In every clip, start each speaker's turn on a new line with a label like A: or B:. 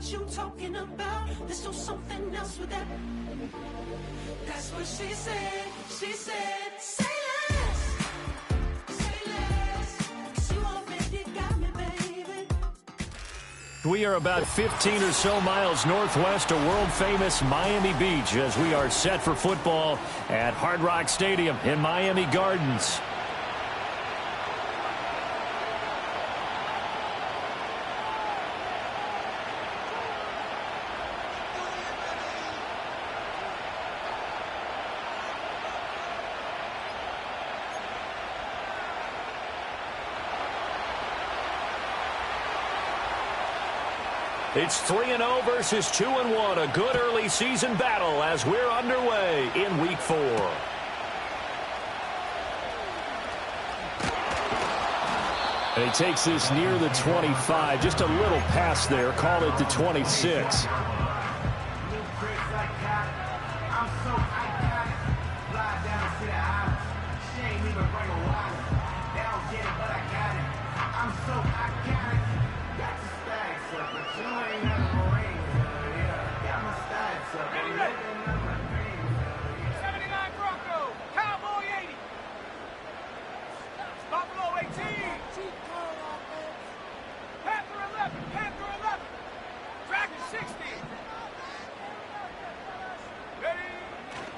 A: what you talking about. Let's do something else with that. That's what she said. She said, say less. Say less. 'Cause you already got me, baby.
B: We are about 15 or so miles northwest of world-famous Miami Beach as we are set for football at Hard Rock Stadium in Miami Gardens. It's 3-0 versus 2-1, a good early season battle as we're underway in Week 4. And he takes this near the 25, just a little past there, call it the 26.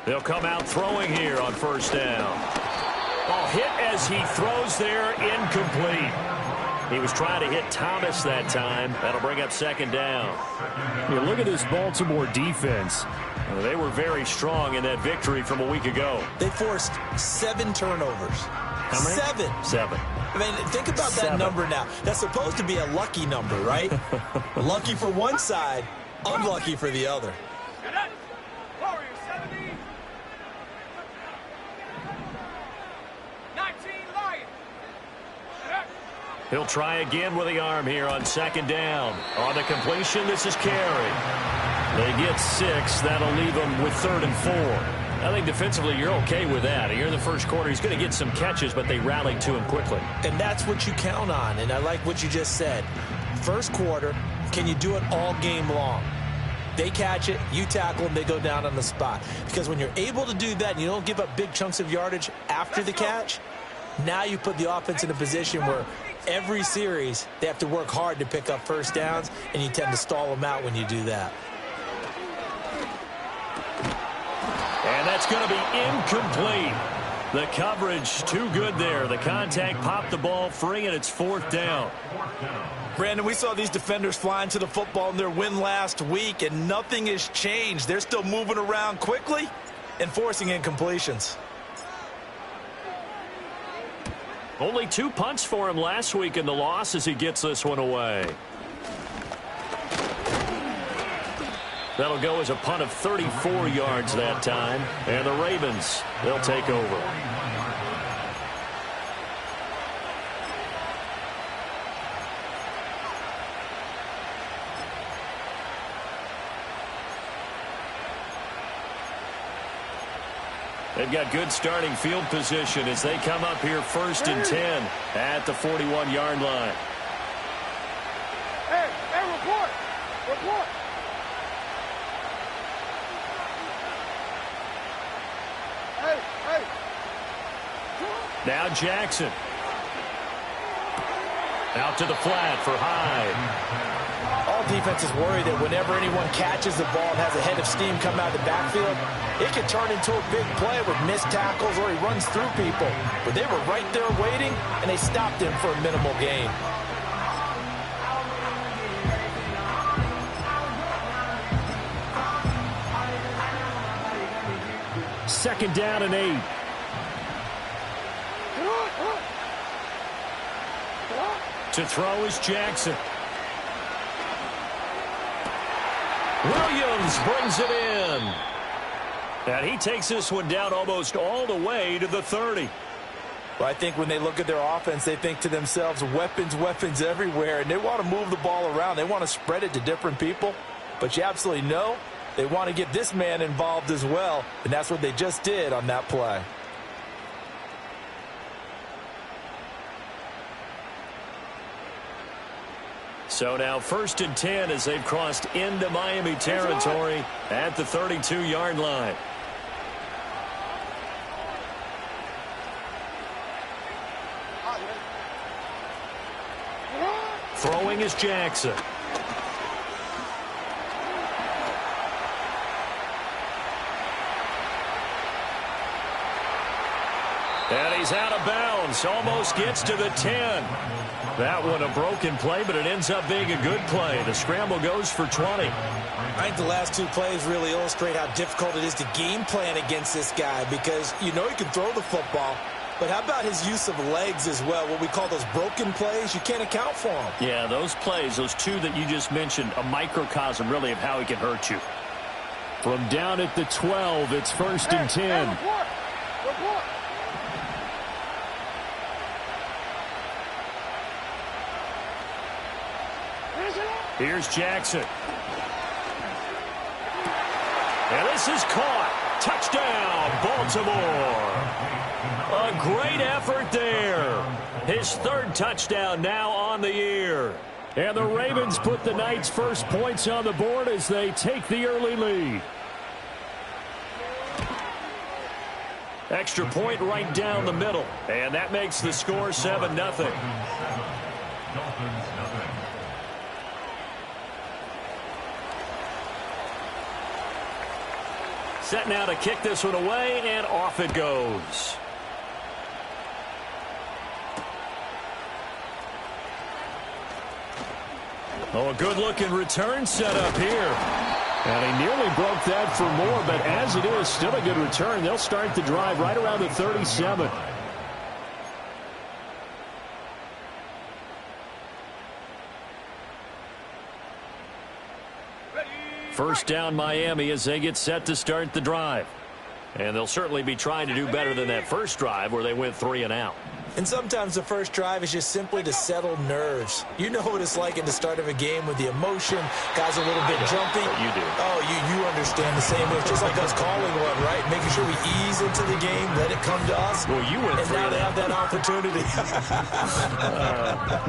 B: They'll come out throwing here on first down. Ball hit as he throws there, incomplete. He was trying to hit Thomas that time. That'll bring up second down.
C: You look at this Baltimore defense.
B: They were very strong in that victory from a week ago.
D: They forced 7 turnovers.
B: How many?
D: 7. I mean, think about that number now. That's supposed to be a lucky number, right? Lucky for one side, unlucky for the other.
B: He'll try again with the arm here on second down. On the completion, this is Carey. They get 6. That'll leave them with 3rd and 4. I think defensively you're okay with that. Here in the first quarter, he's going to get some catches, but they rallied to him quickly.
D: And that's what you count on, and I like what you just said. First quarter, can you do it all game long? They catch it, you tackle them, they go down on the spot. Because when you're able to do that and you don't give up big chunks of yardage after the catch, now you put the offense in a position where every series they have to work hard to pick up first downs, and you tend to stall them out when you do that.
B: And that's going to be incomplete. The coverage too good there. The contact popped the ball free, and it's 4th down.
D: Brandon, we saw these defenders flying to the football in their win last week, and nothing has changed. They're still moving around quickly and forcing incompletions.
B: Only 2 punts for him last week in the loss as he gets this one away. That'll go as a punt of 34 yards that time. And the Ravens, they'll take over. They've got good starting field position as they come up here 1st and 10 at the 41-yard line.
E: Hey, report. Hey.
B: Now Jackson. Out to the flat for Hyde.
D: All defenses worry that whenever anyone catches the ball and has a head of steam come out of the backfield, it can turn into a big play with missed tackles or he runs through people. But they were right there waiting, and they stopped him for a minimal gain.
C: Second down and 8.
B: To throw is Jackson. Williams brings it in. And he takes this one down almost all the way to the 30.
D: Well, I think when they look at their offense, they think to themselves, weapons everywhere, and they want to move the ball around. They want to spread it to different people. But you absolutely know they want to get this man involved as well, and that's what they just did on that play.
B: So now 1st and 10 as they've crossed into Miami territory at the 32-yard line. Throwing is Jackson. And he's out of bounds. Almost gets to the 10. That one a broken play, but it ends up being a good play. The scramble goes for 20.
D: I think the last two plays really illustrate how difficult it is to game plan against this guy because you know he can throw the football, but how about his use of legs as well? What we call those broken plays, you can't account for them.
C: Yeah, those plays, those two that you just mentioned, a microcosm really of how he can hurt you. From down at the 12, it's 1st and 10.
E: Report.
B: Here's Jackson. And this is caught. Touchdown, Baltimore. A great effort there. His 3rd touchdown now on the year.
C: And the Ravens put the Knights' first points on the board as they take the early lead.
B: Extra point right down the middle. And that makes the score 7-0. Set now to kick this one away, and off it goes. Oh, a good-looking return set up here.
C: And he nearly broke that for more, but as it is, still a good return. They'll start the drive right around the 37.
B: First down Miami as they get set to start the drive. And they'll certainly be trying to do better than that first drive where they went 3 and out.
D: And sometimes the first drive is just simply to settle nerves. You know what it's like at the start of a game with the emotion. Guys a little bit jumpy.
B: You do.
D: Oh, you understand the same way. It's just like us calling one, right? Making sure we ease into the game, let it come to us.
B: Well, you went
D: and
B: 3
D: now
B: and
D: they
B: out.
D: have that opportunity.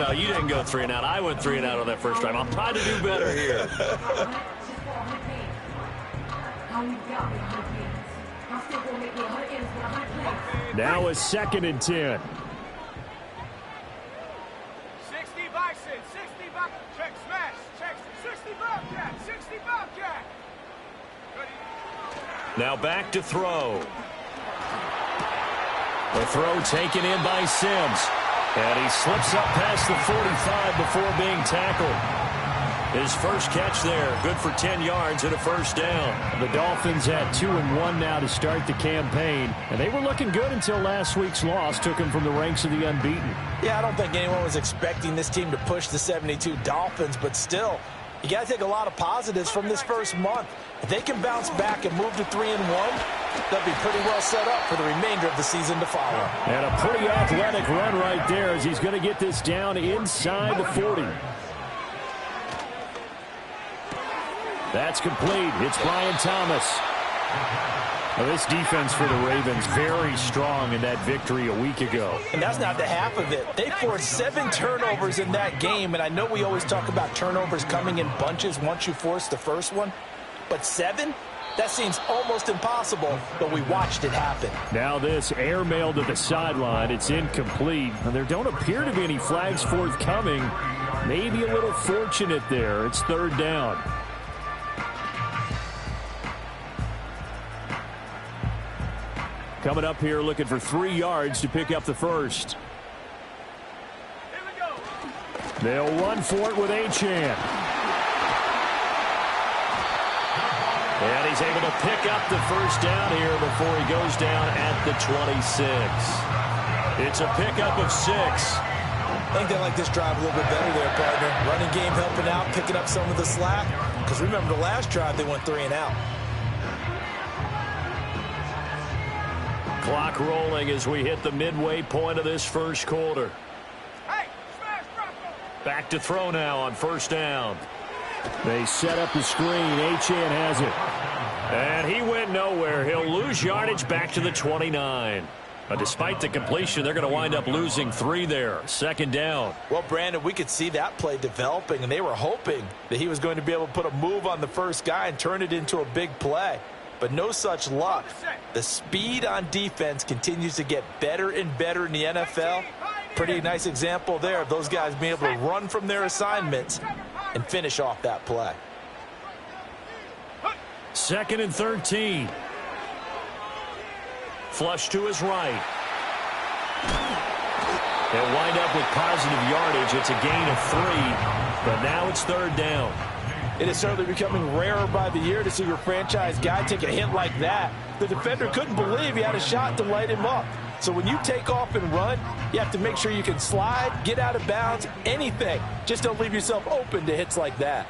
B: No, you didn't go 3 and out. I went 3 and out on that first drive. I'll try to do better here.
C: Now a 2nd and 10.
E: 60 Bison, 60 Bison. Check, smash, check, 60 Bobcat, 60 Bobcat.
B: Now back to throw. The throw taken in by Sims. And he slips up past the 45 before being tackled. His first catch there, good for 10 yards and a first down.
C: The Dolphins at 2-1 now to start the campaign. And they were looking good until last week's loss took them from the ranks of the unbeaten.
D: Yeah, I don't think anyone was expecting this team to push the 72 Dolphins, but still, you got to take a lot of positives from this first month. If they can bounce back and move to 3-1, they'll be pretty well set up for the remainder of the season to follow.
C: And a pretty athletic run right there as he's going to get this down inside the 40. That's complete. It's Brian Thomas. Well, this defense for the Ravens very strong in that victory a week ago.
D: And that's not the half of it. They forced 7 turnovers in that game, and I know we always talk about turnovers coming in bunches once you force the first one, but 7? That seems almost impossible, but we watched it happen.
C: Now this airmail to the sideline. It's incomplete. And there don't appear to be any flags forthcoming. Maybe a little fortunate there. It's 3rd down. Coming up here looking for 3 yards to pick up the first.
E: Here we go.
C: They'll run for it with Achane.
B: And he's able to pick up the first down here before he goes down at the 26. It's a pickup of 6.
D: I think they like this drive a little bit better there, partner. Running game helping out, picking up some of the slack. Because remember the last drive, they went 3 and out.
B: Clock rolling as we hit the midway point of this first quarter.
E: Hey, smash, Bronco.
B: Back to throw now on first down.
C: They set up the screen. Achane has it.
B: And he went nowhere. He'll lose yardage back to the 29. Despite the completion, they're going to wind up losing 3 there. Second down.
D: Well, Brandon, we could see that play developing, and they were hoping that he was going to be able to put a move on the first guy and turn it into a big play. But no such luck. The speed on defense continues to get better and better in the NFL. Pretty nice example there of those guys being able to run from their assignments and finish off that play.
B: 2nd and 13. Flush to his right. They'll wind up with positive yardage. It's a gain of 3, but now it's 3rd down.
D: It is certainly becoming rarer by the year to see your franchise guy take a hit like that. The defender couldn't believe he had a shot to light him up. So when you take off and run, you have to make sure you can slide, get out of bounds, anything. Just don't leave yourself open to hits like that.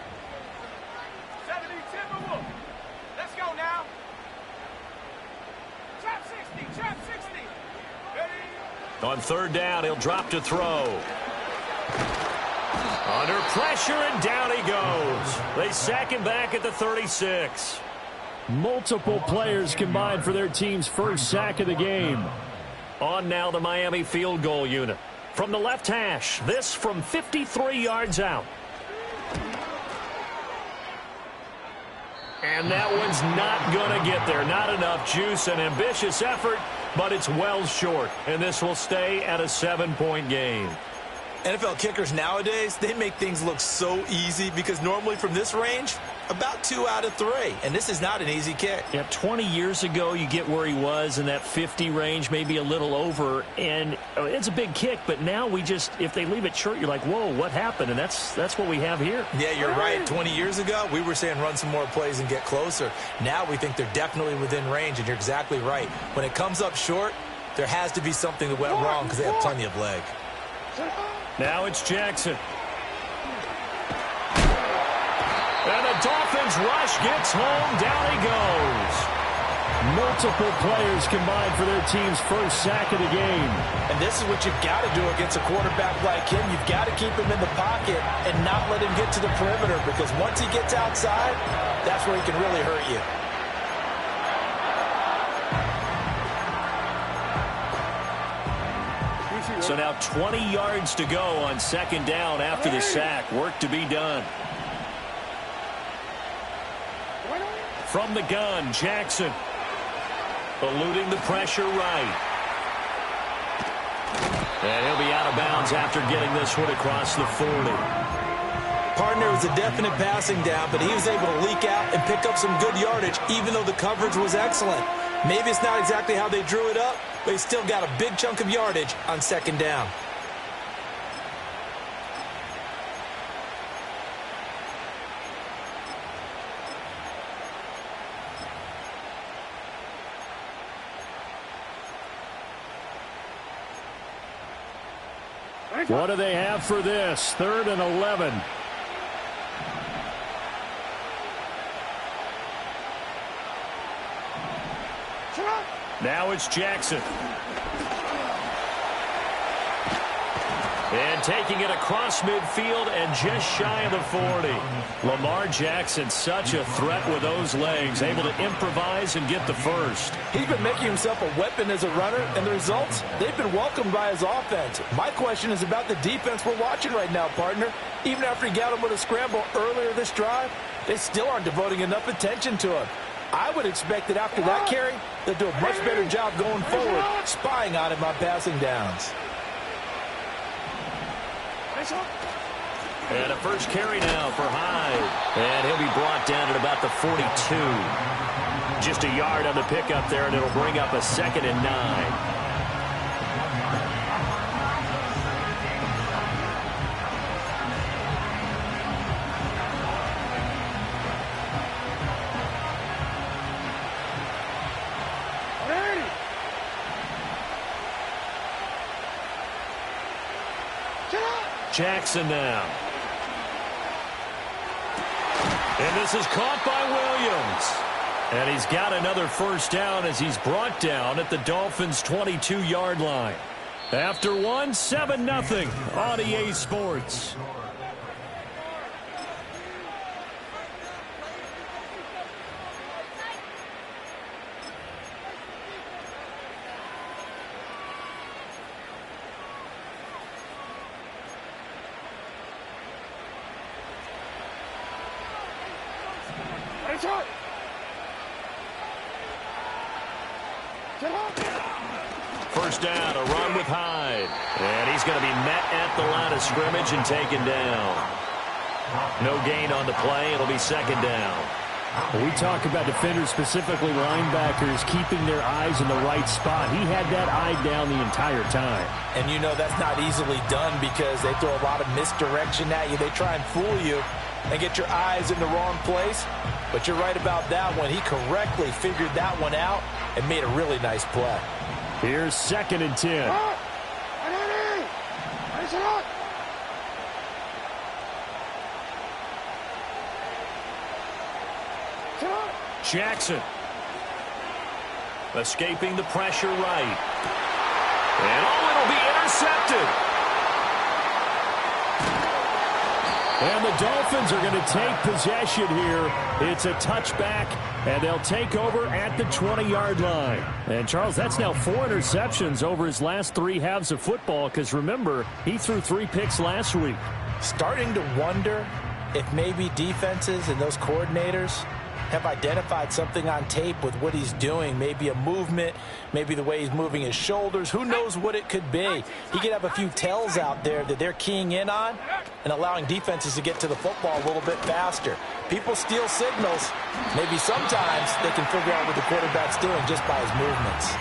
E: 70 Timberwolves. Let's go now. Trap 60, trap 60. Ready?
B: On 3rd down, he'll drop to throw. Under pressure, and down he goes. They sack him back at the 36.
C: Multiple players combined for their team's first sack of the game.
B: On now the Miami field goal unit. From the left hash, this from 53 yards out. And that one's not going to get there. Not enough juice, an ambitious effort, but it's well short. And this will stay at a 7-point game.
D: NFL kickers nowadays, they make things look so easy because normally from this range, about 2 out of 3. And this is not an easy kick.
C: Yeah, 20 years ago, you get where he was in that 50 range, maybe a little over. And it's a big kick, but now we just, if they leave it short, you're like, whoa, what happened? And that's what we have here.
D: Yeah, you're right. 20 years ago, we were saying run some more plays and get closer. Now we think they're definitely within range, and you're exactly right. When it comes up short, there has to be something that went wrong because they have plenty of leg.
B: Now it's Jackson. And the Dolphins rush gets home. Down he goes.
C: Multiple players combined for their team's first sack of the game.
D: And this is what you've got to do against a quarterback like him. You've got to keep him in the pocket and not let him get to the perimeter because once he gets outside, that's where he can really hurt you.
B: So now 20 yards to go on 2nd down after the sack. Work to be done. From the gun, Jackson. Eluding the pressure right. And he'll be out of bounds after getting this one across the 40.
D: Partner, was a definite passing down, but he was able to leak out and pick up some good yardage, even though the coverage was excellent. Maybe it's not exactly how they drew it up, but he still got a big chunk of yardage on 2nd down.
C: What do they have for this? 3rd and 11.
B: Now it's Jackson. And taking it across midfield and just shy of the 40. Lamar Jackson, such a threat with those legs, able to improvise and get the first.
D: He's been making himself a weapon as a runner, and the results, they've been welcomed by his offense. My question is about the defense we're watching right now, partner. Even after he got him with a scramble earlier this drive, they still aren't devoting enough attention to him. I would expect that after that carry, they'll do a much better job going forward, spying on him on passing downs.
B: And a first carry now for Hyde. And he'll be brought down at about the 42. Just a yard on the pickup there, and it'll bring up a 2nd and 9. Jackson now. And this is caught by Williams. And he's got another first down as he's brought down at the Dolphins' 22-yard line. After one, 7-0 on EA Sports. First down, a run with Hyde. And he's going to be met at the line of scrimmage and taken down. No gain on the play. It'll be second down.
C: We talk about defenders, specifically linebackers, keeping their eyes in the right spot. He had that eye down the entire time.
D: And you know that's not easily done because they throw a lot of misdirection at you. They try and fool you and get your eyes in the wrong place. But you're right about that one. He correctly figured that one out and made a really nice play.
C: Here's 2nd and 10. Jackson.
B: Escaping the pressure right. And it'll be intercepted.
C: And the Dolphins are going to take possession here. It's a touchback, and they'll take over at the 20-yard line. And, Charles, that's now 4 interceptions over his last 3 halves of football because, remember, he threw 3 picks last week.
D: Starting to wonder if maybe defenses and those coordinators have identified something on tape with what he's doing. Maybe a movement, maybe the way he's moving his shoulders. Who knows what it could be? He could have a few tells out there that they're keying in on and allowing defenses to get to the football a little bit faster. People steal signals. Maybe sometimes they can figure out what the quarterback's doing just by his movements.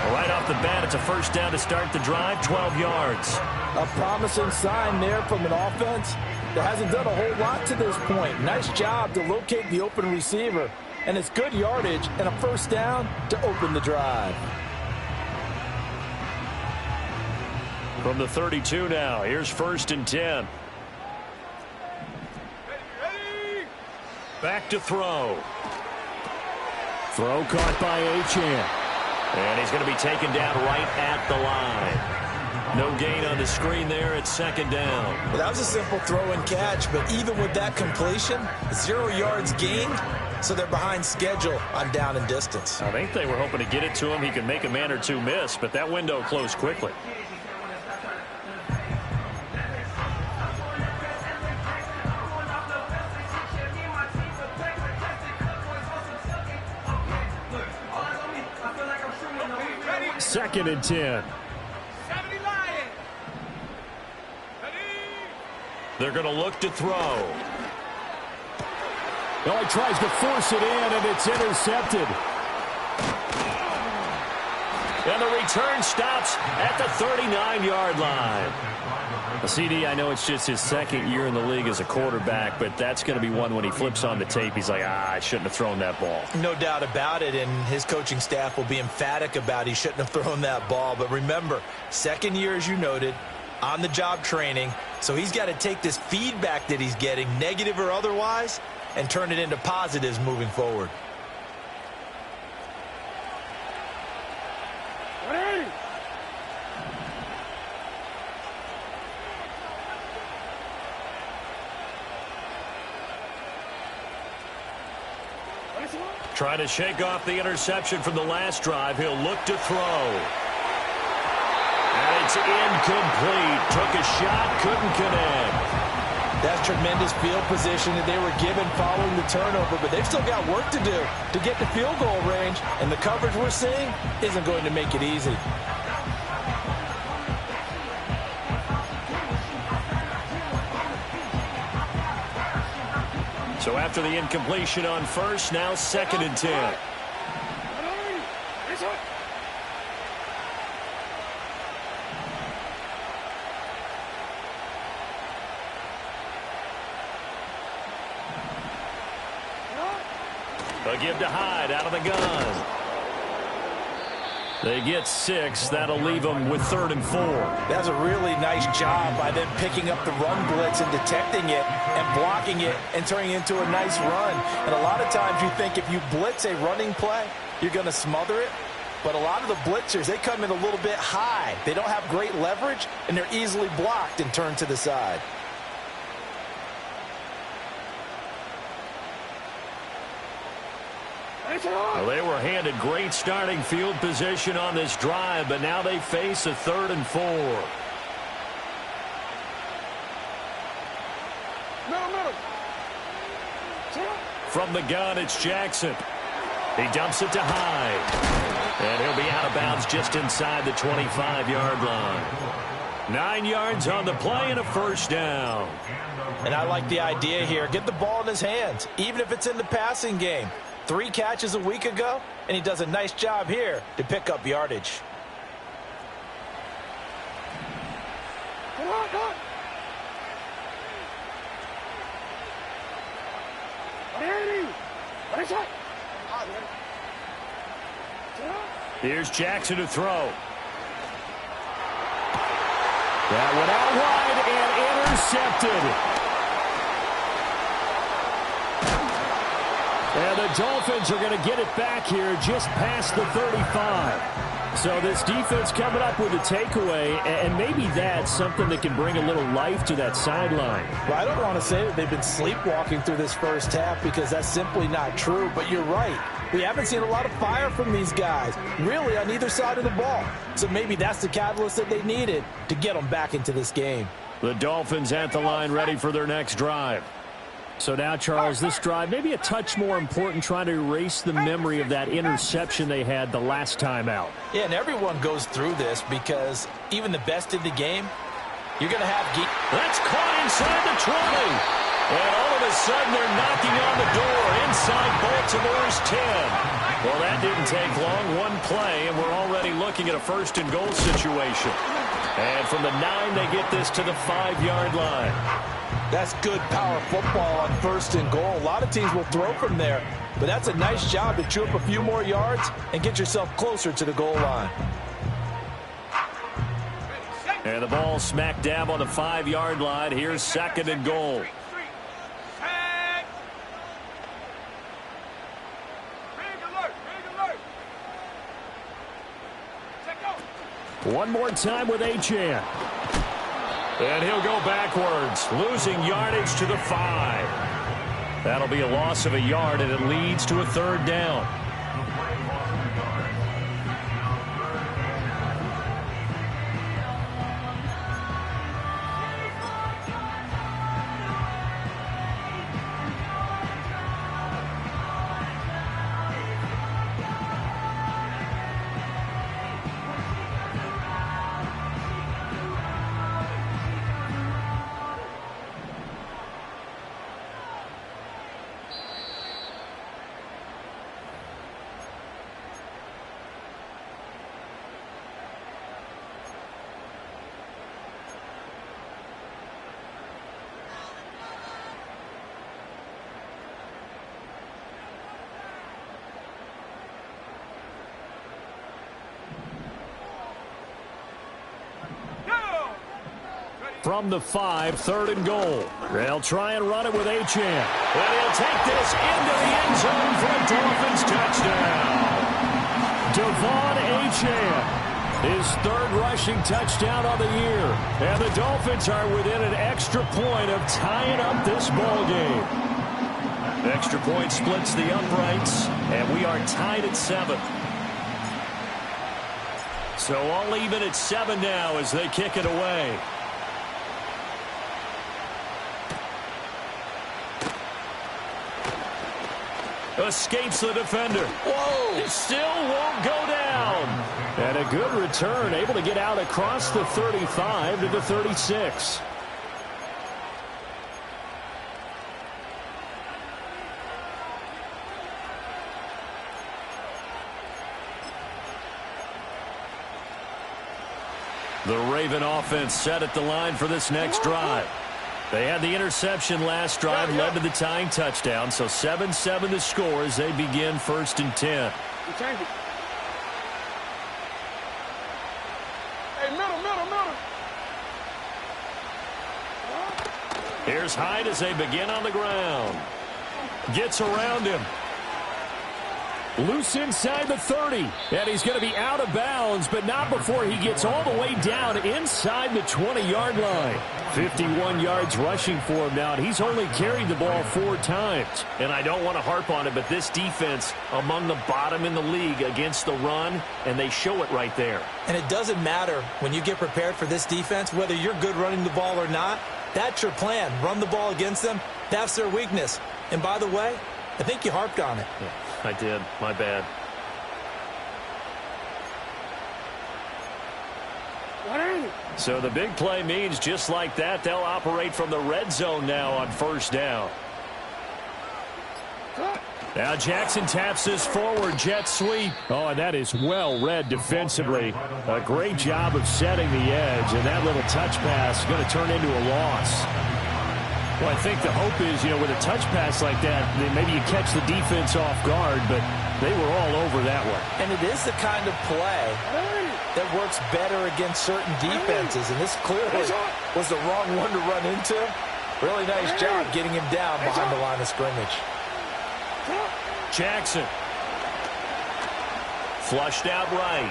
B: Well, right off the bat, it's a first down to start the drive, 12 yards.
D: A promising sign there from an offense that hasn't done a whole lot to this point. Nice job to locate the open receiver. And it's good yardage and a first down to open the drive.
B: From the 32 now, here's 1st and 10. Back to throw.
C: Throw caught by Achane.
B: And he's going to be taken down right at the line. No gain on the screen there at 2nd down.
D: Well, that was a simple throw and catch, but even with that completion, 0 yards gained, so they're behind schedule on down and distance.
B: I think they were hoping to get it to him. He could make a man or two miss, but that window closed quickly.
C: Second and 10.
B: They're going to look to throw.
C: Oh, he tries to force it in, and it's intercepted.
B: And the return stops at the 39-yard line.
C: CD, I know it's just his 2nd year in the league as a quarterback, but that's going to be one when he flips on the tape. He's like, I shouldn't have thrown that ball.
D: No doubt about it, and his coaching staff will be emphatic about he shouldn't have thrown that ball. But remember, 2nd year, as you noted, on-the-job training, so he's got to take this feedback that he's getting, negative or otherwise, and turn it into positives moving forward.
B: Trying to shake off the interception from the last drive. He'll look to throw. And it's incomplete. Took a shot, couldn't connect.
D: That's tremendous field position that they were given following the turnover, but they've still got work to do to get to field goal range, and the coverage we're seeing isn't going to make it easy.
B: So after the incompletion on first, now 2nd and 10. They'll give to Hyde out of the gun. They get 6. That'll leave them with 3rd and 4.
D: That's a really nice job by them picking up the run blitz and detecting it and blocking it and turning it into a nice run. And a lot of times you think if you blitz a running play, you're going to smother it. But a lot of the blitzers, they come in a little bit high. They don't have great leverage, and they're easily blocked and turned to the side.
B: Well, they were handed great starting field position on this drive, but now they face a 3rd and 4. From the gun, it's Jackson. He dumps it to Hyde. And he'll be out of bounds just inside the 25-yard line. 9 yards on the play and a first down.
D: And I like the idea here. Get the ball in his hands, even if it's in the passing game. 3 catches a week ago, and he does a nice job here to pick up yardage.
E: Come on, come on.
B: Here's Jackson to throw.
C: That went out wide and intercepted. And the Dolphins are going to get it back here just past the 35. So this defense coming up with a takeaway, and maybe that's something that can bring a little life to that sideline.
D: Well, I don't want to say that they've been sleepwalking through this first half because that's simply not true, but you're right. We haven't seen a lot of fire from these guys, really, on either side of the ball. So maybe that's the catalyst that they needed to get them back into this game.
B: The Dolphins at the line ready for their next drive.
C: So now, Charles, this drive maybe a touch more important, trying to erase the memory of that interception they had the last time out.
D: Yeah, and everyone goes through this because even the best in the game, you're going to have...
B: That's caught inside the 20. And all of a sudden, they're knocking on the door inside Baltimore's 10. Well, that didn't take long. One play, and we're already looking at a first-and-goal situation. And from the 9, they get this to the 5-yard line.
D: That's good power football on first and goal. A lot of teams will throw from there, but that's a nice job to chew up a few more yards and get yourself closer to the goal line.
B: And the ball smack dab on the 5-yard line. Here's second and goal.
C: One more time with Achane.
B: And he'll go backwards, losing yardage to the 5. That'll be a loss of a yard, and it leads to a third down.
C: From the 5, third and goal. They'll try and run it with Achane.
B: And he'll take this into the end zone for a Dolphins touchdown.
C: Devon Achane, his third rushing touchdown of the year. And the Dolphins are within an extra point of tying up this ball game.
B: Extra point splits the uprights, and we are tied at 7. So all even at 7 now as they kick it away. Escapes the defender. Whoa! Still won't go down.
C: And a good return, able to get out across the 35 to the 36.
B: The Raven offense set at the line for this next drive. They had the interception last drive, led to the tying touchdown, so 7-7 the score as they begin first and 10.
E: Hey, middle.
B: Here's Hyde as they begin on the ground. Gets around him.
C: Loose inside the 30, and he's going to be out of bounds, but not before he gets all the way down inside the 20-yard line. 51 yards rushing for him now, and he's only carried the ball 4 times.
B: And I don't want to harp on it, but this defense among the bottom in the league against the run, and they show it right there.
D: And it doesn't matter when you get prepared for this defense, whether you're good running the ball or not, that's your plan. Run the ball against them. That's their weakness. And by the way, I think you harped on it.
B: Yeah, I did. My bad. So the big play means just like that, they'll operate from the red zone now on first down. Now Jackson taps this forward jet sweep.
C: Oh, and that is well read defensively. A great job of setting the edge, and that little touch pass is going to turn into a loss. Well, I think the hope is, with a touch pass like that, then maybe you catch the defense off guard, but they were all over that one.
D: And it is the kind of play that works better against certain defenses, and this clearly was the wrong one to run into. Really nice job getting him down behind the line of scrimmage.
B: Jackson. Flushed out right.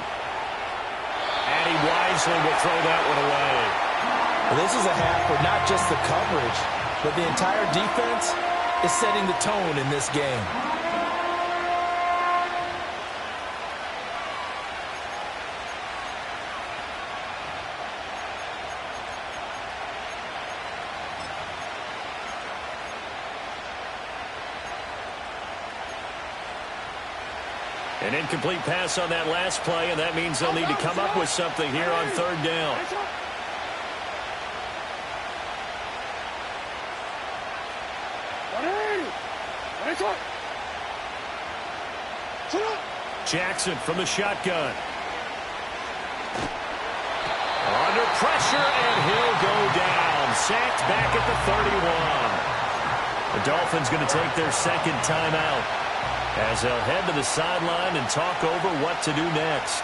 B: And he wisely will throw that one away.
D: Well, this is a half where not just the coverage, but the entire defense is setting the tone in this game.
B: An incomplete pass on that last play, and that means they'll need to come up with something here on third down. Jackson from the shotgun. Under pressure, and he'll go down. Sacked back at the 31. The Dolphins going to take their second timeout as they'll head to the sideline and talk over what to do next.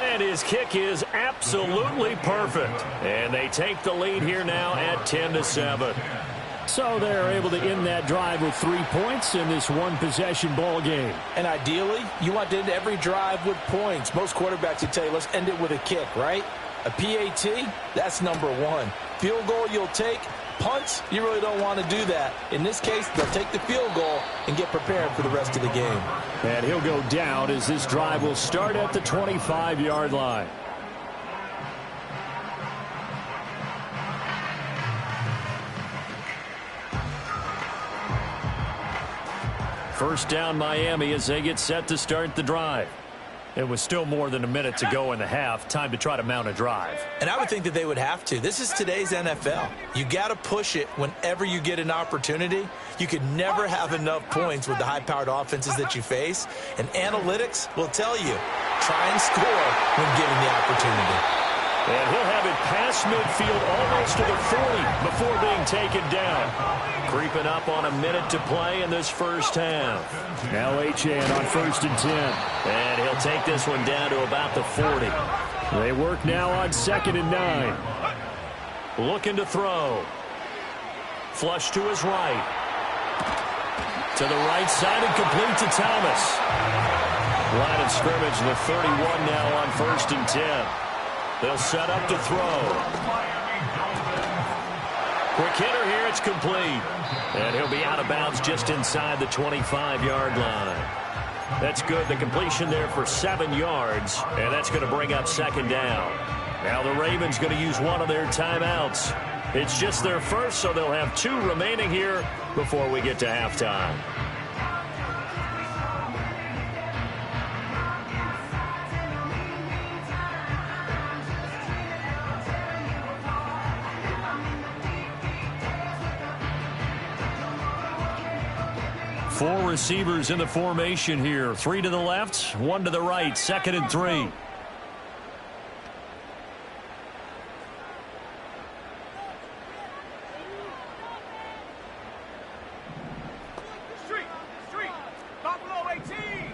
B: And his kick is absolutely perfect. And they take the lead here now at 10-7.
C: So they're able to end that drive with 3 points in this one-possession ball game.
D: And ideally, you want to end every drive with points. Most quarterbacks would tell you, let's end it with a kick, right? A PAT, that's number one. Field goal you'll take. Punts, you really don't want to do that. In this case, they'll take the field goal and get prepared for the rest of the game.
C: And he'll go down as this drive will start at the 25-yard line.
B: First down Miami as they get set to start the drive. It was still more than a minute to go in the half. Time to try to mount a drive.
D: And I would think that they would have to. This is today's NFL. You got to push it whenever you get an opportunity. You can never have enough points with the high-powered offenses that you face. And analytics will tell you, try and score when given the opportunity.
B: And he'll have it past midfield almost to the 40 before being taken down. Creeping up on a minute to play in this first half.
C: Now Achane on 1st and 10.
B: And he'll take this one down to about the 40.
C: They work now on 2nd and 9.
B: Looking to throw. Flush to his right. To the right side and complete to Thomas. Line of scrimmage, the 31 now on 1st and 10. They'll set up to throw. Quick hitter here, it's complete. And he'll be out of bounds just inside the 25-yard line. That's good. The completion there for 7 yards, and that's going to bring up 2nd down. Now the Ravens going to use one of their timeouts. It's just their first, so they'll have 2 remaining here before we get to halftime. Four receivers in the formation here. 3 to the left, 1 to the right. 2nd and 3.
E: Street, Buffalo 18.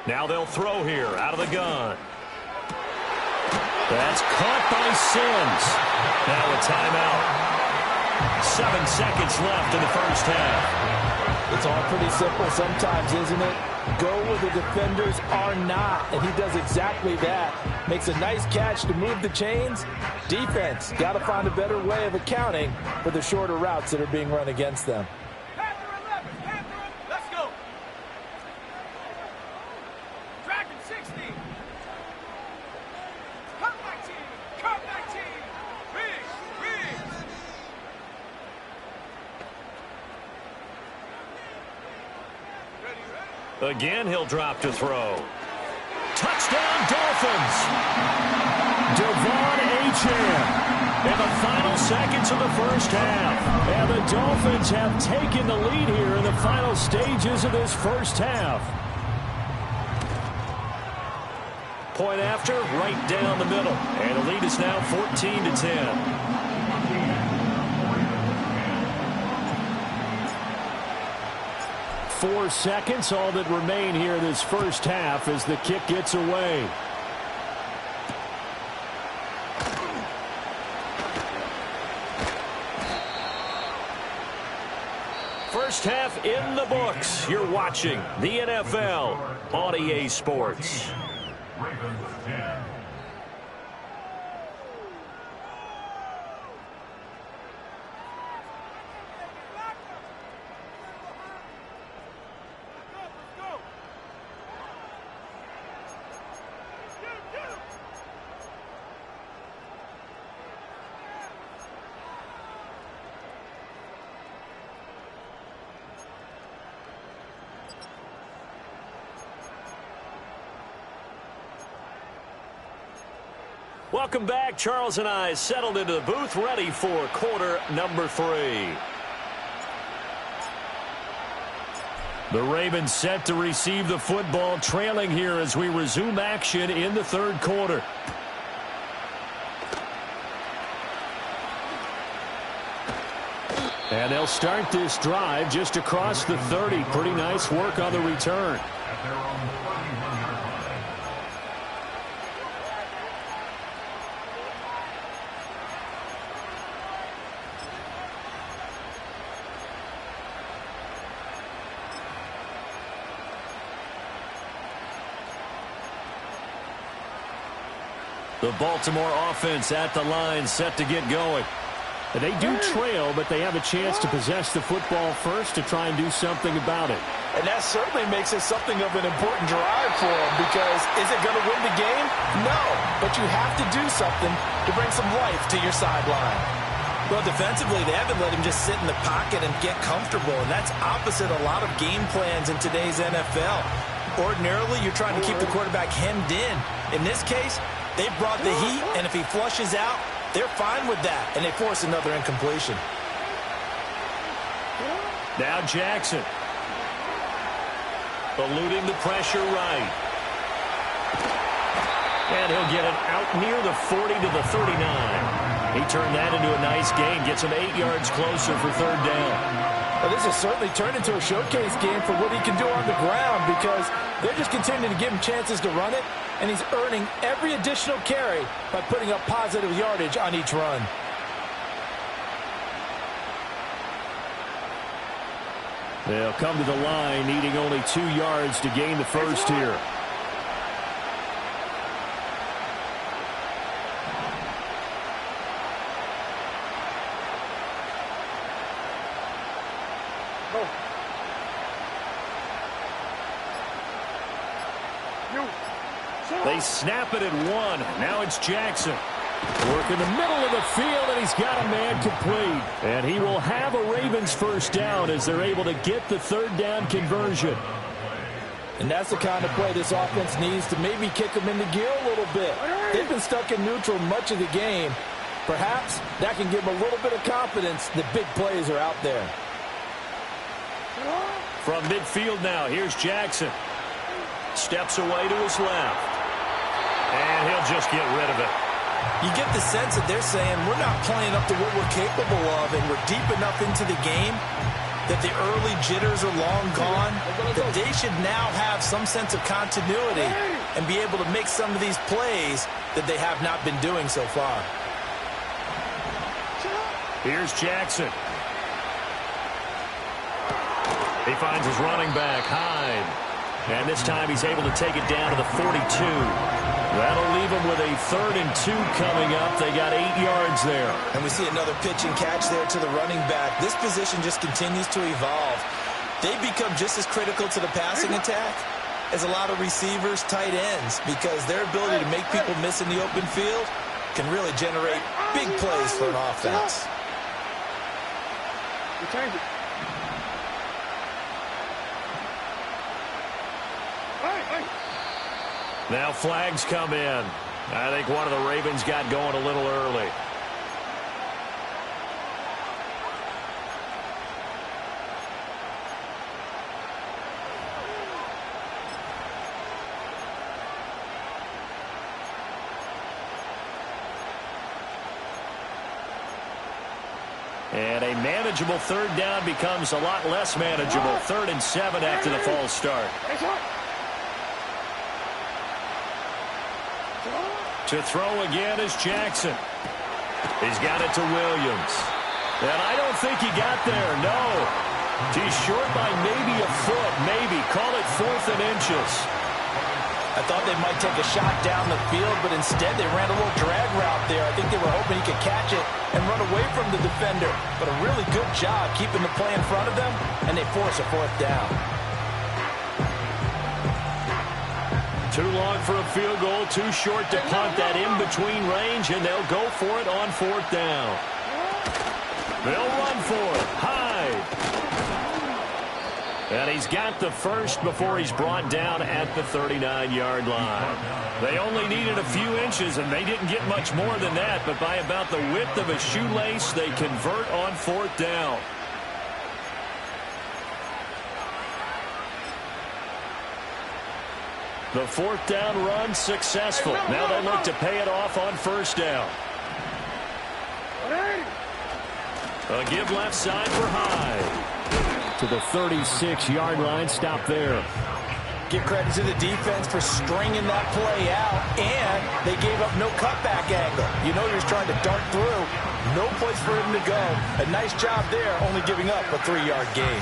B: Now they'll throw here out of the gun. That's caught by Sims. Now a timeout. 7 seconds left in the first half.
D: It's all pretty simple sometimes, isn't it? Go where the defenders are not, and he does exactly that. Makes a nice catch to move the chains. Defense, got to find a better way of accounting for the shorter routes that are being run against them.
E: Panther 11, let's go. Dragon 60.
B: Again, he'll drop to throw. Touchdown, Dolphins! Devon Achane. In the final seconds of the first half. And the Dolphins have taken the lead here in the final stages of this first half. Point after, right down the middle. And the lead is now 14-10. 4 seconds, all that remain here in this first half as the kick gets away. First half in the books. You're watching the NFL on EA Sports.
F: Ravens 10.
B: Welcome back. Charles and I settled into the booth, ready for quarter number 3. The Ravens set to receive the football, trailing here as we resume action in the third quarter. And they'll start this drive just across the 30. Pretty nice work on the return.
F: At their own 31-yard line.
B: The Baltimore offense at the line, set to get going.
C: And they do trail, but they have a chance to possess the football first to try and do something about it.
D: And that certainly makes it something of an important drive for them, because is it going to win the game? No, but you have to do something to bring some life to your sideline. Well, defensively, they haven't let him just sit in the pocket and get comfortable, and that's opposite a lot of game plans in today's NFL. Ordinarily, you're trying to keep the quarterback hemmed in. In this case, they brought the heat, and if he flushes out, they're fine with that, and they force another incompletion.
B: Now Jackson. Eluding the pressure right. And he'll get it out near the 40 to the 39. He turned that into a nice gain, gets him 8 yards closer for third down.
D: Well, this has certainly turned into a showcase game for what he can do on the ground, because they're just continuing to give him chances to run it, and he's earning every additional carry by putting up positive yardage on each run.
C: They'll come to the line needing only 2 yards to gain the first here.
B: They snap it at 1. Now it's Jackson. Work in the middle of the field, and he's got a man complete. And he will have a Ravens first down as they're able to get the third down conversion.
D: And that's the kind of play this offense needs to maybe kick them into gear a little bit. They've been stuck in neutral much of the game. Perhaps that can give them a little bit of confidence that big plays are out there.
B: From midfield now, here's Jackson. Steps away to his left. And he'll just get rid of it.
D: You get the sense that they're saying we're not playing up to what we're capable of, and we're deep enough into the game that the early jitters are long gone, that they should now have some sense of continuity and be able to make some of these plays that they have not been doing so far.
B: Here's Jackson. He finds his running back, Hyde. And this time he's able to take it down to the 42. That'll leave them with a 3rd and 2 coming up. They got 8 yards there.
D: And we see another pitch and catch there to the running back. This position just continues to evolve. They become just as critical to the passing attack as a lot of receivers, tight ends, because their ability to make people miss in the open field can really generate big plays for an offense.
B: Now flags come in. I think one of the Ravens got going a little early.
C: And a manageable third down becomes a lot less manageable. 3rd and 7 after the false start. To throw again is Jackson. He's got it to Williams. And I don't think he got there, no. He's short by maybe a foot, maybe. Call it 4th and inches.
D: I thought they might take a shot down the field, but instead they ran a little drag route there. I think they were hoping he could catch it and run away from the defender. But a really good job keeping the play in front of them, and they force a 4th down.
B: Too long for a field goal, too short to punt that in-between range, and they'll go for it on 4th down. They'll run for it. Hyde. And he's got the first before he's brought down at the 39-yard line. They only needed a few inches, and they didn't get much more than that, but by about the width of a shoelace, they convert on 4th down. The 4th down run successful. Now they look to pay it off on 1st down. A give left side for Hyde.
C: To the 36-yard line, stop there.
D: Give credit to the defense for stringing that play out, and they gave up no cutback angle. You know he was trying to dart through. No place for him to go. A nice job there, only giving up a 3-yard gain.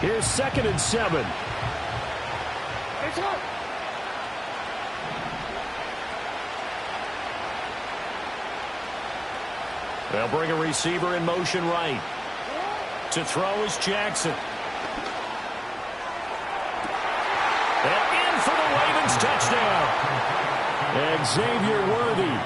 C: Here's 2nd and 7.
B: They'll bring a receiver in motion right. To throw is Jackson. And in for the Ravens touchdown.
C: Xavier Worthy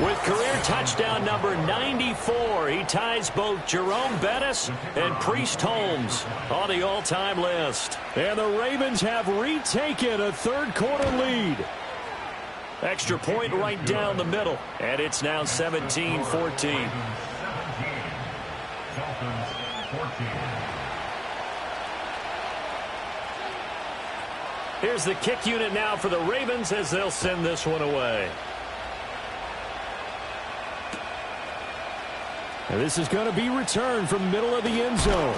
B: with career touchdown number 94. He ties both Jerome Bettis and Priest Holmes on the all-time list.
C: And the Ravens have retaken a 3rd-quarter lead.
B: Extra point right down the middle. And it's now 17-14.
F: 14.
B: Here's the kick unit now for the Ravens as they'll send this one away.
C: And this is going to be returned from the middle of the end zone.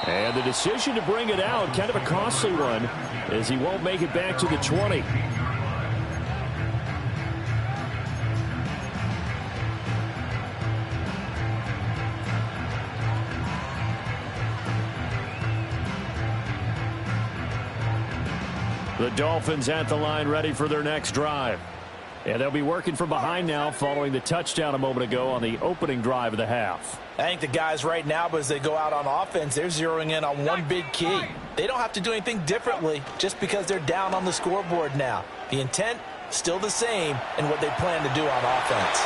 C: And the decision to bring it out, kind of a costly one, as he won't make it back to the 20.
B: The Dolphins at the line ready for their next drive.
C: And they'll be working from behind now following the touchdown a moment ago on the opening drive of the half.
D: I think the guys right now, but as they go out on offense, they're zeroing in on one big key. They don't have to do anything differently just because they're down on the scoreboard now. The intent, still the same in what they plan to do on offense.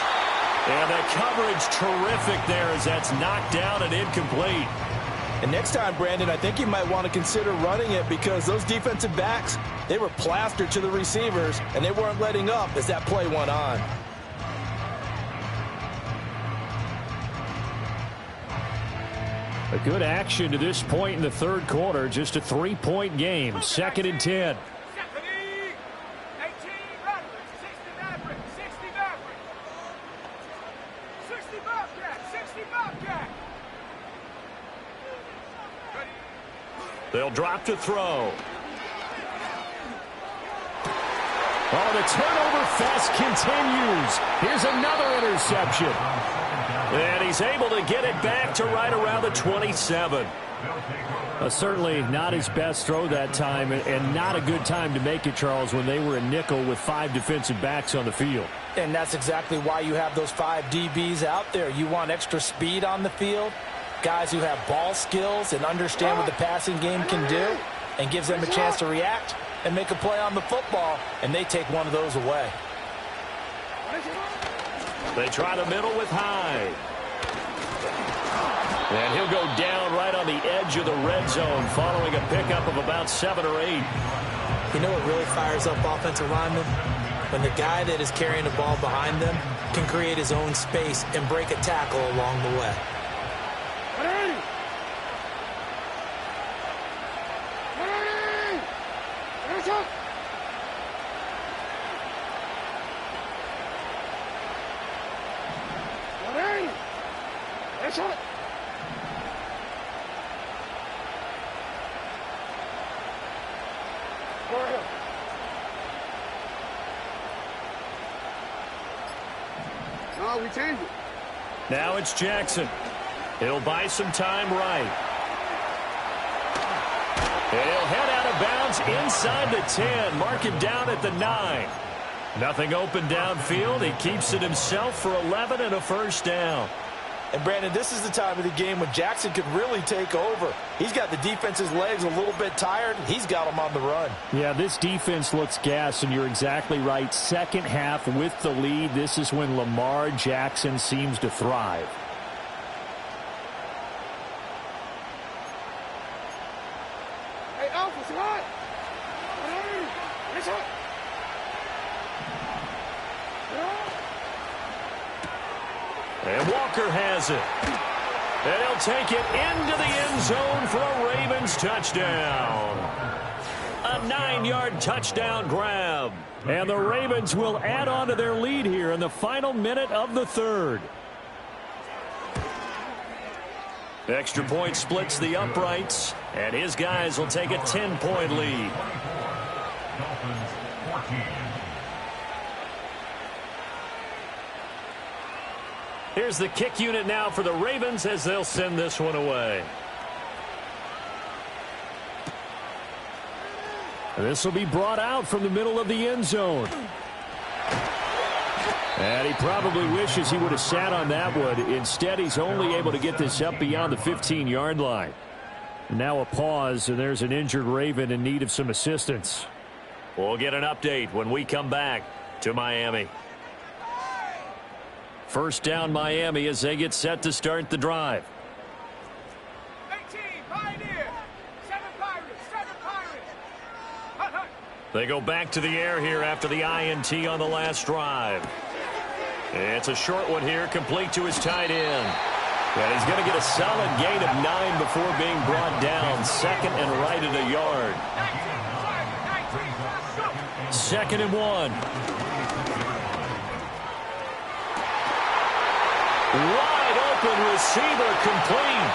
B: And the coverage terrific there as that's knocked down and incomplete.
D: And next time, Brandon, I think you might want to consider running it because those defensive backs, they were plastered to the receivers, and they weren't letting up as that play went on.
C: A good action to this point in the 3rd quarter. Just a 3-point game. 2nd and 10.
E: 60 Bobcat.
B: They'll drop to throw.
C: Oh, the turnover fest continues. Here's another interception.
B: And he's able to get it back to right around the 27.
C: Certainly not his best throw that time, and not a good time to make it, Charles, when they were in nickel with 5 defensive backs on the field.
D: And that's exactly why you have those 5 DBs out there. You want extra speed on the field, guys who have ball skills and understand what the passing game can do, and gives them a chance to react and make a play on the football, and they take one of those away.
B: They try the middle with Hyde. And he'll go down right on the edge of the red zone following a pickup of about 7 or 8.
D: You know what really fires up offensive linemen? When the guy that is carrying the ball behind them can create his own space and break a tackle along the way.
E: No, we changed it.
C: Now it's Jackson. He'll buy some time right. And he'll head out of bounds inside the 10. Mark him down at the 9. Nothing open downfield. He keeps it himself for 11 and a first down.
D: And, Brandon, this is the time of the game when Jackson could really take over. He's got the defense's legs a little bit tired. He's got them on the run.
C: Yeah, this defense looks gassed, and you're exactly right. Second half with the lead, this is when Lamar Jackson seems to thrive.
E: Hey, Alpha, slide. It's up.
B: And Walker has it. And he'll take it into the end zone for a Ravens touchdown. A 9-yard touchdown grab.
C: And the Ravens will add on to their lead here in the final minute of the third.
B: Extra point splits the uprights, and his guys will take a 10-point lead.
F: Dolphins 14.
B: Here's the kick unit now for the Ravens as they'll send this one away.
C: This will be brought out from the middle of the end zone. And he probably wishes he would have sat on that one. Instead, he's only able to get this up beyond the 15-yard line. Now a pause, and there's an injured Raven in need of some assistance.
B: We'll get an update when we come back to Miami. First down Miami as they get set to start the drive.
E: 18, Pioneer. 7 Pirates, 7 Pirates. Hut, hut.
B: They go back to the air here after the INT on the last drive. It's a short one here, complete to his tight end. And he's going to get a solid gain of 9 before being brought down. Second and right at a yard.
E: 19, 19, go.
B: Second and 1. Wide open receiver complete.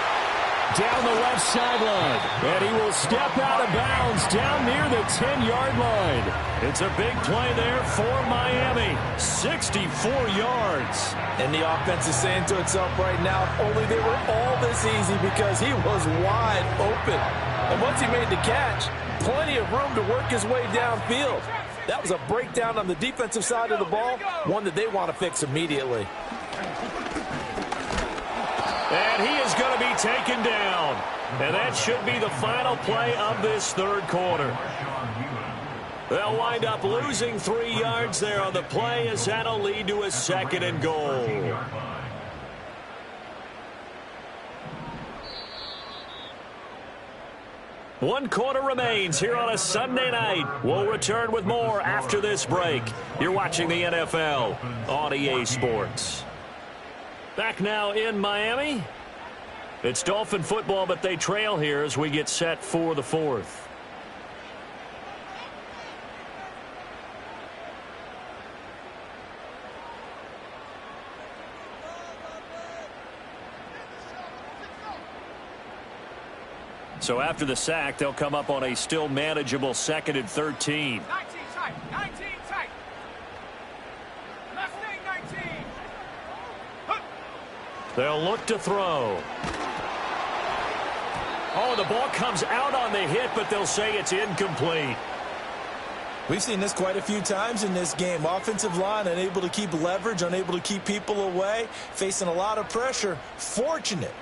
C: Down the left sideline. And he will step out of bounds down near the 10-yard line.
B: It's a big play there for Miami. 64 yards.
D: And the offense is saying to itself right now, if only they were all this easy, because he was wide open. And once he made the catch, plenty of room to work his way downfield. That was a breakdown on the defensive side of the ball, one that they want to fix immediately.
B: And he is going to be taken down. And that should be the final play of this third quarter. They'll wind up losing 3 yards there on the play, as that'll lead to a second and goal. One quarter remains here on a Sunday night. We'll return with more after this break. You're watching the NFL on EA Sports. Back now in Miami. It's Dolphin football, but they trail here as we get set for the fourth. So after the sack, they'll come up on a still manageable 2nd and 13.
E: 19 tight, 19 tight. Left thing, 19. Hut.
B: They'll look to throw. Oh, the ball comes out on the hit, but they'll say it's incomplete.
D: We've seen this quite a few times in this game. Offensive line unable to keep leverage, unable to keep people away, facing a lot of pressure. Fortunate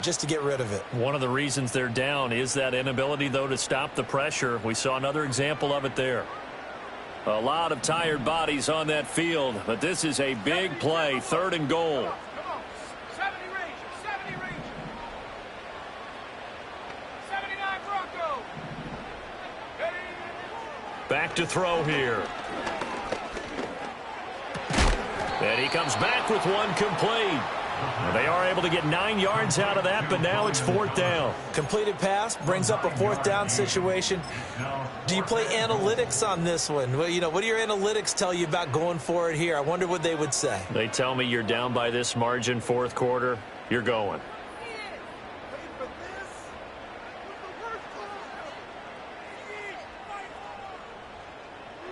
D: just to get rid of it.
B: One of the reasons they're down is that inability, though, to stop the pressure. We saw another example of it there. A lot of tired bodies on that field, but this is a big play, 3rd and goal.
E: Come on. 70 range, 70 range.
B: look to throw here. And he comes back with one complete. They are able to get 9 yards out of that, but now it's 4th down.
D: Completed pass brings up a 4th down situation. Do you play analytics on this one? Well, what do your analytics tell you about going for it here? I wonder what they would say.
B: They tell me you're down by this margin, 4th quarter, you're going.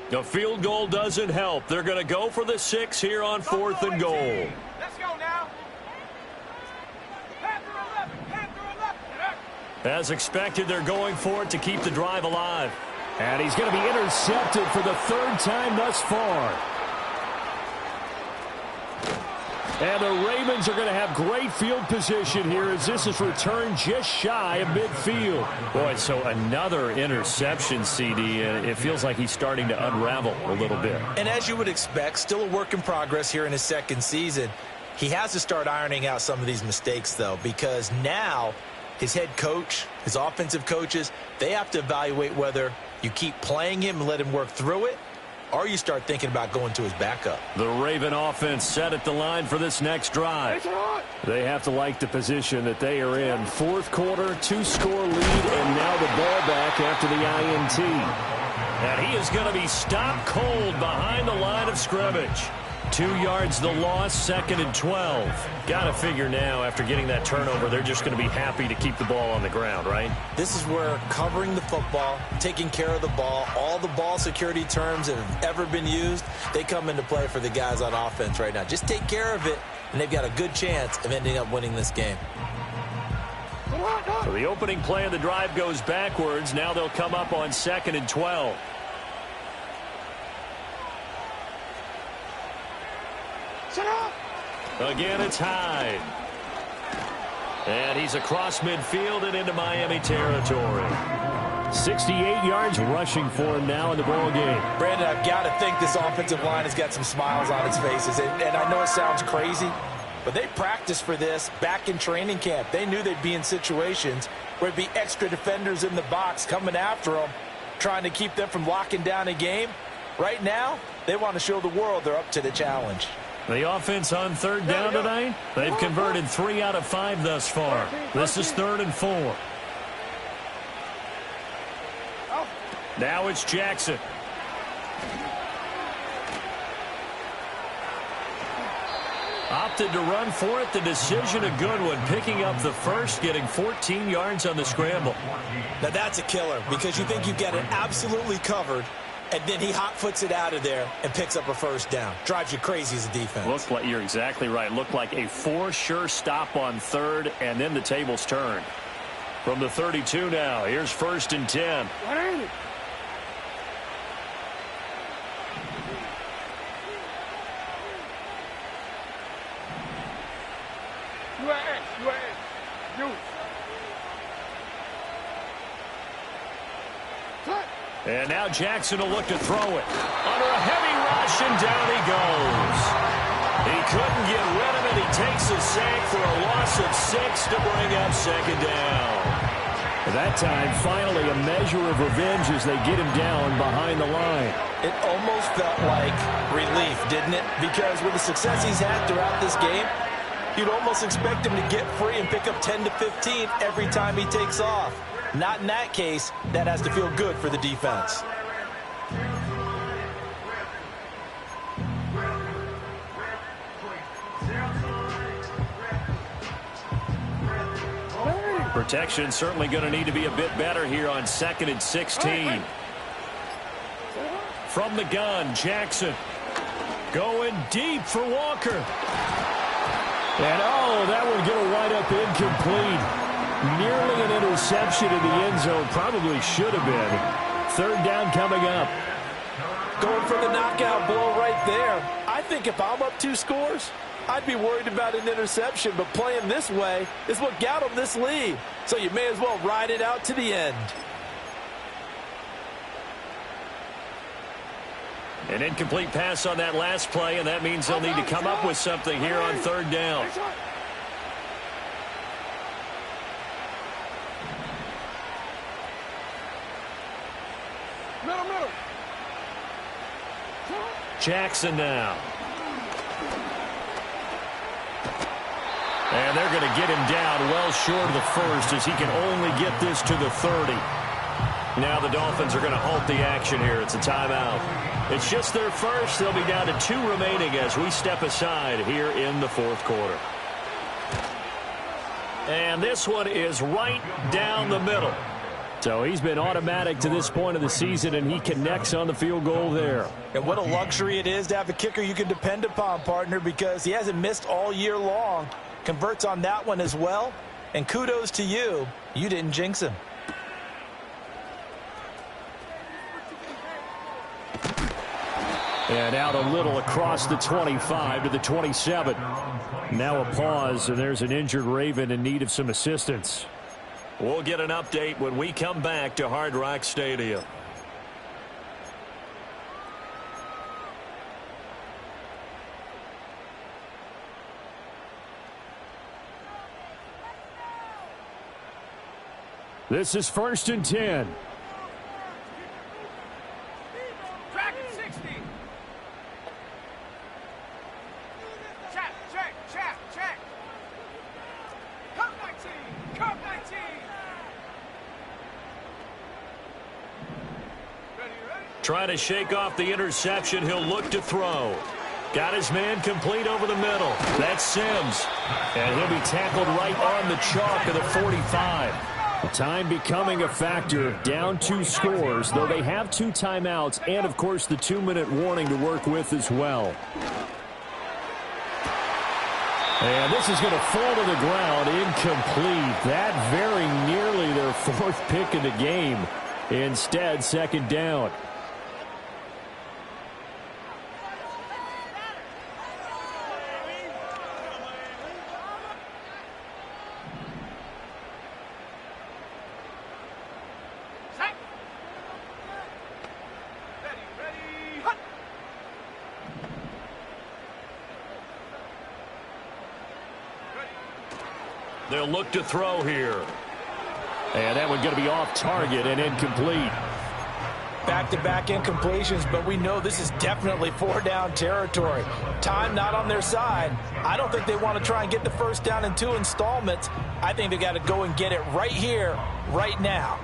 B: The field goal doesn't help. They're going to go for the 6 here on 4th and goal.
E: Let's go now.
B: As expected, they're going for it to keep the drive alive.
C: And he's going to be intercepted for the 3rd time thus far. And the Ravens are going to have great field position here as this is returned just shy of midfield.
B: Boy, so another interception, CD, and it feels like he's starting to unravel a little bit.
D: And as you would expect, still a work in progress here in his 2nd season. He has to start ironing out some of these mistakes, though, because now his head coach, his offensive coaches, they have to evaluate whether you keep playing him and let him work through it, or you start thinking about going to his backup.
B: The Raven offense set at the line for this next drive.
C: They have to like the position that they are in. 4th quarter, 2-score lead, and now the ball back after the INT.
B: And he is going to be stopped cold behind the line of scrimmage. 2 yards the loss, 2nd and 12. Got to figure now, after getting that turnover, they're just going to be happy to keep the ball on the ground, right?
D: This is where covering the football, taking care of the ball, all the ball security terms that have ever been used, they come into play for the guys on offense right now. Just take care of it, and they've got a good chance of ending up winning this game.
B: So the opening play of the drive goes backwards. Now they'll come up on 2nd and 12. Again, it's Hyde. And he's across midfield and into Miami territory.
C: 68 yards rushing for him now in the ball game.
D: Brandon, I've got to think this offensive line has got some smiles on its faces. And I know it sounds crazy, but they practiced for this back in training camp. They knew they'd be in situations where there'd be extra defenders in the box coming after them, trying to keep them from locking down a game. Right now, they want to show the world they're up to the challenge.
B: The offense on 3rd down tonight, they've converted 3 out of 5 thus far. This is 3rd and 4. Now it's Jackson. Opted to run for it. The decision a good one. Picking up the first, getting 14 yards on the scramble.
D: Now that's a killer because you think you've got it absolutely covered, and then he hot-foots it out of there and picks up a 1st down. Drives you crazy as a defense.
B: Looks like you're exactly right. Looked like a for-sure stop on 3rd, and then the tables turn. From the 32 now, here's 1st and 10. And now Jackson will look to throw it. Under a heavy rush, and down he goes. He couldn't get rid of it. He takes a sack for a loss of 6 to bring up 2nd down.
C: That time, finally, a measure of revenge as they get him down behind the line.
D: It almost felt like relief, didn't it? Because with the success he's had throughout this game, you'd almost expect him to get free and pick up 10 to 15 every time he takes off. Not in that case. That has to feel good for the defense.
B: Protection certainly going to need to be a bit better here on 2nd and 16. From the gun, Jackson going deep for Walker.
C: And that would get a wide up incomplete. Nearly an interception in the end zone. Probably should have been. 3rd down coming up.
D: Going for the knockout blow right there. I think if I'm up 2 scores, I'd be worried about an interception. But playing this way is what got them this lead. So you may as well ride it out to the end.
B: An incomplete pass on that last play, and that means they'll need to come up with something here on 3rd down. Jackson now. And they're going to get him down well short of the first as he can only get this to the 30. Now the Dolphins are going to halt the action here. It's a timeout. It's just their first. They'll be down to 2 remaining as we step aside here in the fourth quarter. And this one is right down the middle.
C: So he's been automatic to this point of the season, and he connects on the field goal there.
D: And what a luxury it is to have a kicker you can depend upon, partner, because he hasn't missed all year long. Converts on that one as well. And kudos to you. You didn't jinx him.
C: And out a little across the 25 to the 27. Now a pause, and there's an injured Raven in need of some assistance.
B: We'll get an update when we come back to Hard Rock Stadium.
C: This is 1st and 10.
E: Track at 60. Check, check, check, check. Cup 19, cup 19. Ready, ready?
B: Trying to shake off the interception. He'll look to throw. Got his man complete over the middle. That's Sims.
C: And he'll be tackled right on the chalk of the 45. Time becoming a factor, down 2 scores, though they have 2 timeouts and, of course, the 2-minute warning to work with as well. And this is going to fall to the ground, incomplete. That very nearly their 4th pick of the game. Instead, 2nd down.
B: They'll look to throw here.
C: And that one going to be off target and incomplete.
D: Back-to-back incompletions, but we know this is definitely 4-down territory. Time not on their side. I don't think they want to try and get the first down in 2 installments. I think they got to go and get it right here, right now.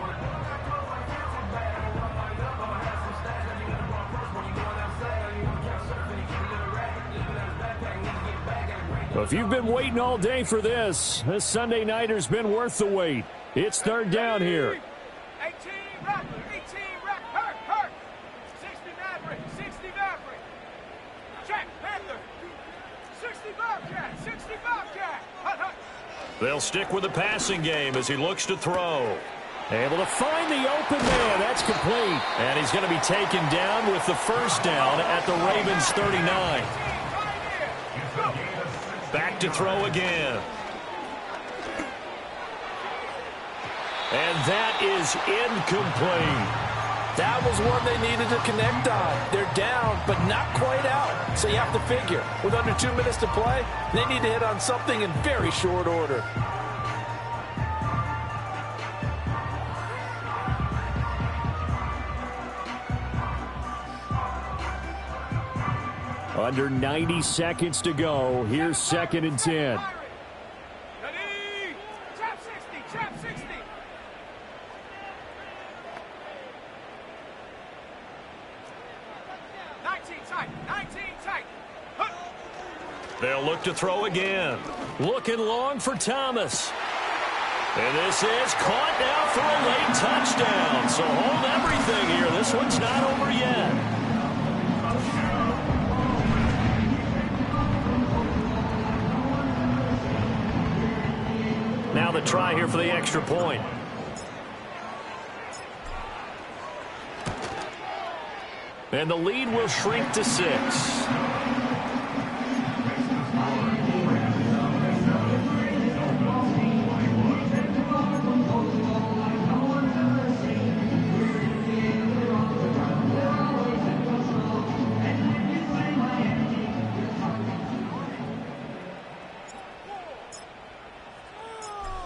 C: Well, if you've been waiting all day for this Sunday nighter's been worth the wait. It's 3rd down here.
E: 18 Rattler, 18 Rattler, hurt. 60 Maverick, 60 Maverick. Check, Panther. 60 Bobcat, 60 Bobcat. Hut.
B: They'll stick with the passing game as he looks to throw.
C: Able to find the open man. That's complete.
B: And he's going to be taken down with the first down at the Ravens 39. Back to throw again. And that is incomplete.
D: That was one they needed to connect on. They're down, but not quite out. So you have to figure, with under 2 minutes to play, they need to hit on something in very short order.
C: Under 90 seconds to go. Here's 2nd and 10.
E: Ready? Chap 60, chap 60. 19 tight, 19 tight. Hut.
B: They'll look to throw again. Looking long for Thomas. And this is caught now for a late touchdown. So hold everything here. This one's not over yet. Now the try here for the extra point. And the lead will shrink to 6.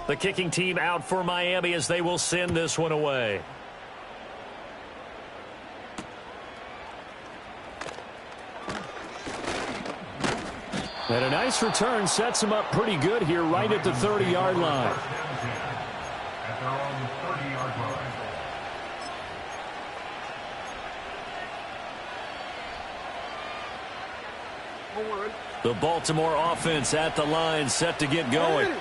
B: The kicking team out for Miami as they will send this one away.
C: And a nice return sets him up pretty good here right at the 30-yard line.
F: At their own 30-yard line.
B: The Baltimore offense at the line, set to get going.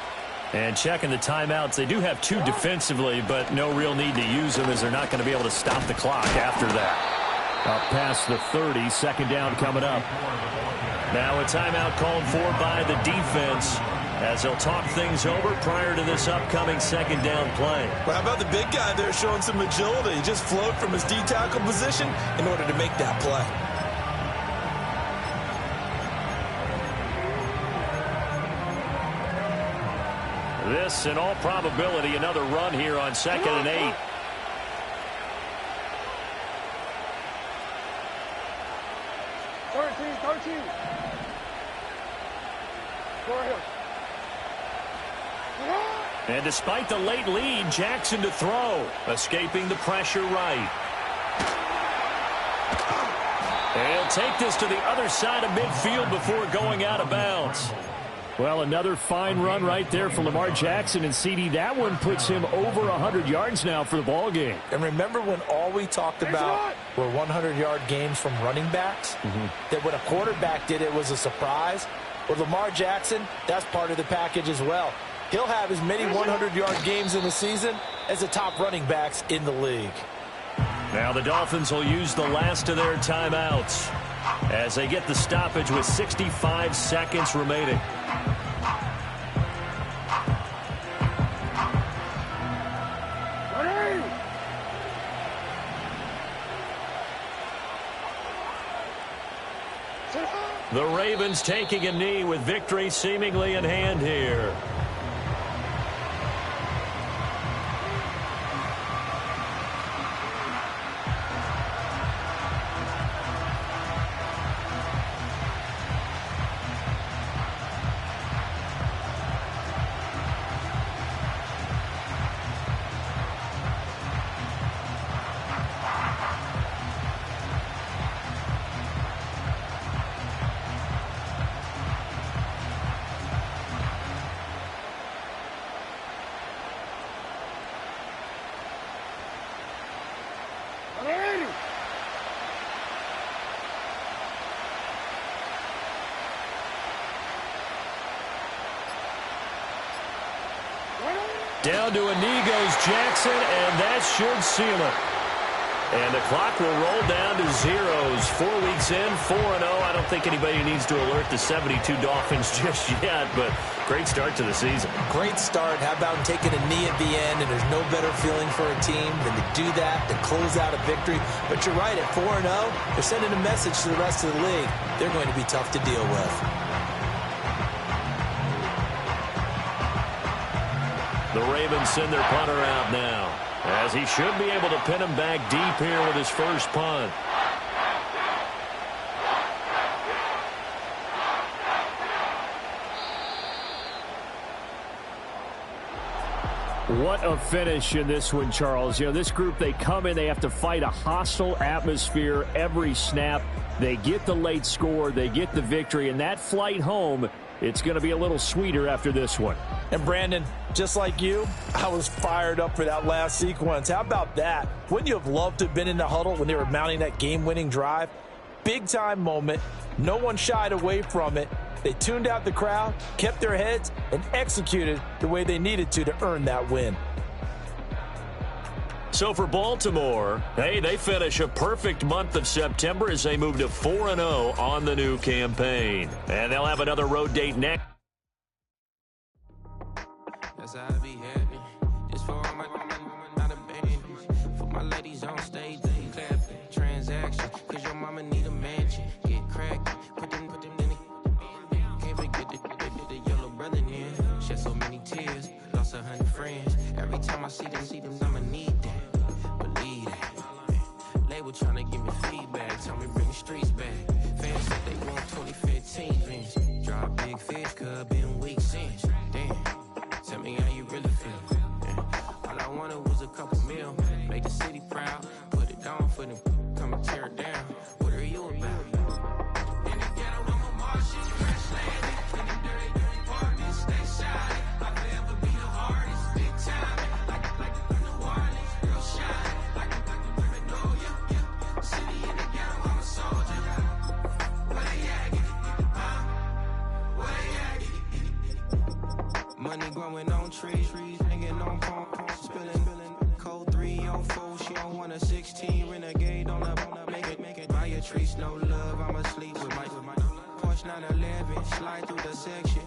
B: And checking the timeouts, they do have 2 defensively, but no real need to use them as they're not going to be able to stop the clock after that.
C: Up past the 30, second down coming up.
B: Now a timeout called for by the defense as they'll talk things over prior to this upcoming second down play.
D: Well, how about the big guy there showing some agility? He just flowed from his D-tackle position in order to make that play.
B: This, in all probability, another run here on 2nd and 8. And despite the late lead, Jackson to throw, escaping the pressure right. And he'll take this to the other side of midfield before going out of bounds.
C: Well, another fine run right there for Lamar Jackson, and CD, that one puts him over 100 yards now for the ball game.
D: And remember when all we talked about were 100-yard games from running backs? That when a quarterback did it was a surprise? Well, Lamar Jackson, that's part of the package as well. He'll have as many 100-yard games in the season as the top running backs in the league.
B: Now the Dolphins will use the last of their timeouts as they get the stoppage with 65 seconds remaining. The Ravens taking a knee with victory seemingly in hand here. Down to a knee goes Jackson, and that should seal it. And the clock will roll down to zeros. 4 weeks in, 4-0. I don't think anybody needs to alert the 72 Dolphins just yet, but great start to the season.
D: Great start. How about taking a knee at the end, and there's no better feeling for a team than to do that, to close out a victory. But you're right, at 4-0, they're sending a message to the rest of the league. They're going to be tough to deal with.
B: The Ravens send their punter out now, as he should be able to pin him back deep here with his first punt.
C: What a finish in this one, Charles. You know, this group, they come in, they have to fight a hostile atmosphere every snap. They get the late score, they get the victory, and that flight home, it's going to be a little sweeter after this one.
D: And Brandon, just like you, I was fired up for that last sequence. How about that? Wouldn't you have loved to have been in the huddle when they were mounting that game-winning drive? Big-time moment. No one shied away from it. They tuned out the crowd, kept their heads, and executed the way they needed to earn that win.
B: So for Baltimore, hey, they finish a perfect month of September as they move to 4-0 on the new campaign. And they'll have another road date next.
G: That's how I be happy. This for all my not abandoned. For my ladies on stage, they clapping. Transaction, cause your mama need a mansion. Get cracked, put them in the can't forget the yellow brother in. Shed so many tears, lost 100 friends. Every time I see them, I'ma need that. Believe that. Label trying to give me feedback, tell me bring the streets back. Fans said they want 2015 Vince. Drop big fish, cuz been weeks since. Damn. Tell me how you really feel. Yeah. All I wanted was a couple mil. Make the city proud. Put it down for them. Come and tear it down. What are you about? In the ghetto, I'm a Martian. Crash landing. Money growing on trees, hanging on palm, spilling. Code 3 on 4, she don't want a 16. Renegade on the make it. Buy a trees, no love, I'm asleep with my Porsche 911. Slide through the section.